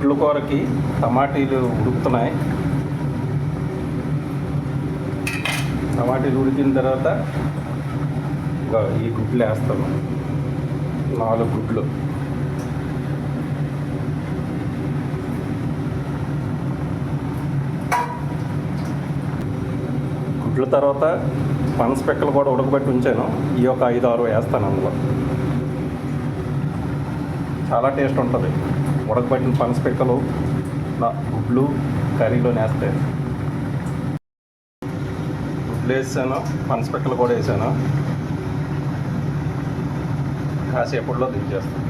గుడ్ల కూరకి టమాటీలు ఉడుకుతున్నాయి. టమాటీలు ఉడికిన తర్వాత ఈ గుడ్లు వేస్తాను. 4 గుడ్లు. గుడ్ల తర్వాత పనసపెక్కలు కూడా ఉడకబెట్టి ఉంచాను. ఈ ఒక 5-6 వేస్తాను అందులో. చాలా టేస్ట్ ఉంటుంది ఉడకబెట్టిన పనసపెక్కలు గుడ్లు కర్రీలో వేస్తే. గుడ్లు వేసాను, పనసపెక్కలు కూడా వేసాను. కాసేపట్లో దించేస్తాను.